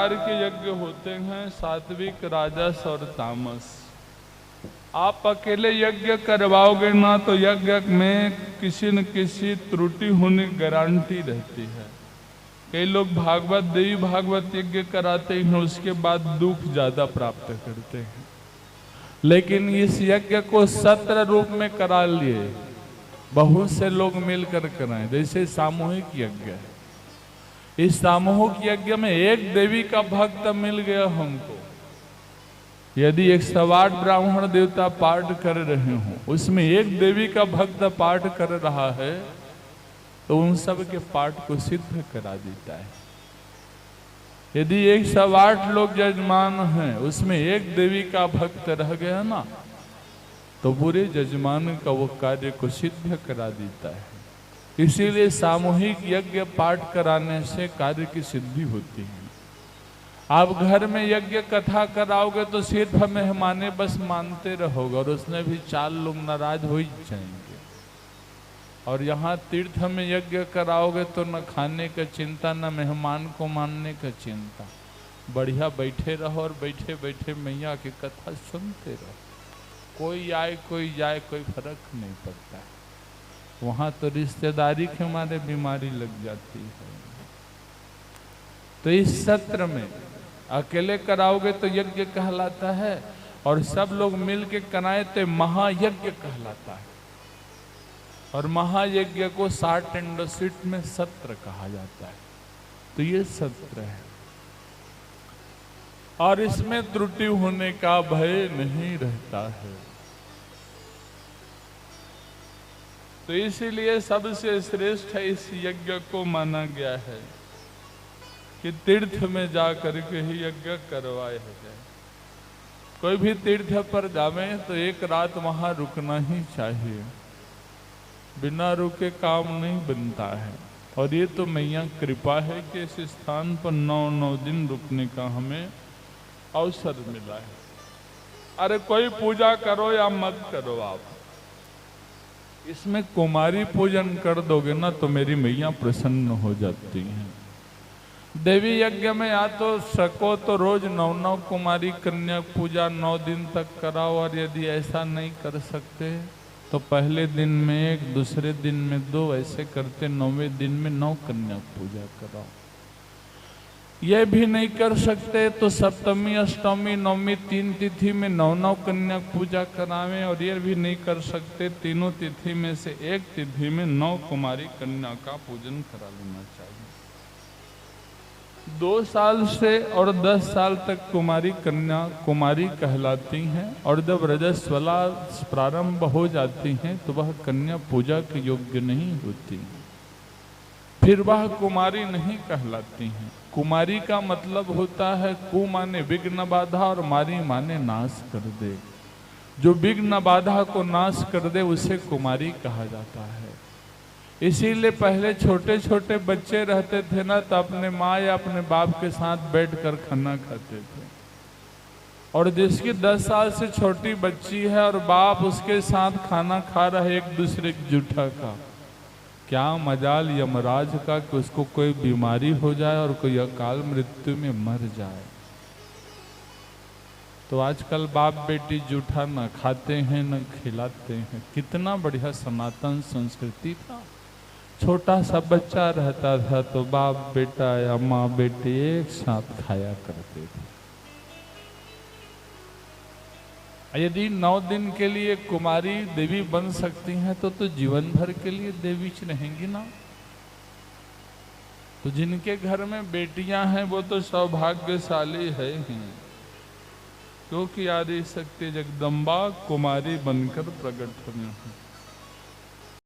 प्रकार के यज्ञ होते हैं, सात्विक, राजस और तामस। आप अकेले यज्ञ करवाओगे ना तो यज्ञ में किसी न किसी त्रुटि होने की गारंटी रहती है। कई लोग भागवत, देवी भागवत यज्ञ कराते हैं, उसके बाद दुख ज्यादा प्राप्त करते हैं। लेकिन इस यज्ञ को सत्र रूप में करा लिए, बहुत से लोग मिलकर कराएं, जैसे सामूहिक यज्ञ है। इस सामूहिक यज्ञ में एक देवी का भक्त मिल गया हमको, यदि 108 ब्राह्मण देवता पाठ कर रहे हों, उसमें एक देवी का भक्त पाठ कर रहा है, तो उन सब के पाठ को सिद्ध करा देता है। यदि 108 लोग यजमान हैं, उसमें एक देवी का भक्त रह गया ना, तो पूरे यजमान का वो कार्य को सिद्ध करा देता है। इसीलिए सामूहिक यज्ञ पाठ कराने से कार्य की सिद्धि होती है। आप घर में यज्ञ कथा कराओगे तो सिर्फ मेहमाने बस मानते रहोगे, और उसमें भी 4 लोग नाराज हो ही जाएंगे। और यहाँ तीर्थ में यज्ञ कराओगे तो न खाने का चिंता, न मेहमान को मानने का चिंता। बढ़िया बैठे रहो और बैठे बैठे मैया की कथा सुनते रहो। कोई आए कोई जाए, कोई फर्क नहीं पड़ता है। वहाँ तो रिश्तेदारी के हमारे बीमारी लग जाती है। तो इस सत्र में अकेले कराओगे तो यज्ञ कहलाता है, और सब लोग मिल के कराए तो महायज्ञ कहलाता है। और महायज्ञ को 60 में सत्र कहा जाता है। तो ये सत्र है, और इसमें त्रुटि होने का भय नहीं रहता है। तो इसीलिए सबसे श्रेष्ठ इस यज्ञ को माना गया है कि तीर्थ में जा करके ही यज्ञ करवाया जाए। कोई भी तीर्थ पर जावे तो एक रात वहां रुकना ही चाहिए, बिना रुके काम नहीं बनता है। और ये तो मैया कृपा है कि इस स्थान पर 9 दिन रुकने का हमें अवसर मिला है। अरे कोई पूजा करो या मत करो, आप इसमें कुमारी पूजन कर दोगे ना तो मेरी मैया प्रसन्न हो जाती हैं। देवी यज्ञ में या तो सको तो रोज 9 कुमारी कन्या पूजा 9 दिन तक कराओ, और यदि ऐसा नहीं कर सकते तो पहले दिन में 1, दूसरे दिन में 2, ऐसे करते 9वें दिन में 9 कन्या पूजा कराओ। यह भी नहीं कर सकते तो सप्तमी, अष्टमी, नवमी 3 तिथि में 9 कन्या पूजा करावें। और यह भी नहीं कर सकते, तीनों तिथि में से एक तिथि में 9 कुमारी कन्या का पूजन करा लेना चाहिए। 2 साल से और 10 साल तक कुमारी कन्या कुमारी कहलाती हैं, और जब रजस्वला प्रारंभ हो जाती हैं तो वह कन्या पूजा के योग्य नहीं होती, फिर वह कुमारी नहीं कहलाती हैं। कुमारी का मतलब होता है कु माने विघ्न बाधा और मारी माने नाश कर दे। जो विघ्न बाधा को नाश कर दे उसे कुमारी कहा जाता है। इसीलिए पहले छोटे छोटे बच्चे रहते थे ना, तो अपने माँ या अपने बाप के साथ बैठकर खाना खाते थे। और जिसकी 10 साल से छोटी बच्ची है और बाप उसके साथ खाना खा रहा है एक दूसरे की जूठा का, क्या मजाल यमराज का कि उसको कोई बीमारी हो जाए और कोई अकाल मृत्यु में मर जाए। तो आजकल बाप बेटी जूठा न खाते हैं न खिलाते हैं। कितना बढ़िया सनातन संस्कृति था। छोटा सा बच्चा रहता था तो बाप बेटा या माँ बेटी एक साथ खाया करते थे। यदि 9 दिन के लिए कुमारी देवी बन सकती हैं तो जीवन भर के लिए देवी रहेंगी ना। तो जिनके घर में बेटियां हैं वो तो सौभाग्यशाली है ही, क्योंकि आदि शक्ति जगदम्बा कुमारी बनकर प्रकट होने हैं।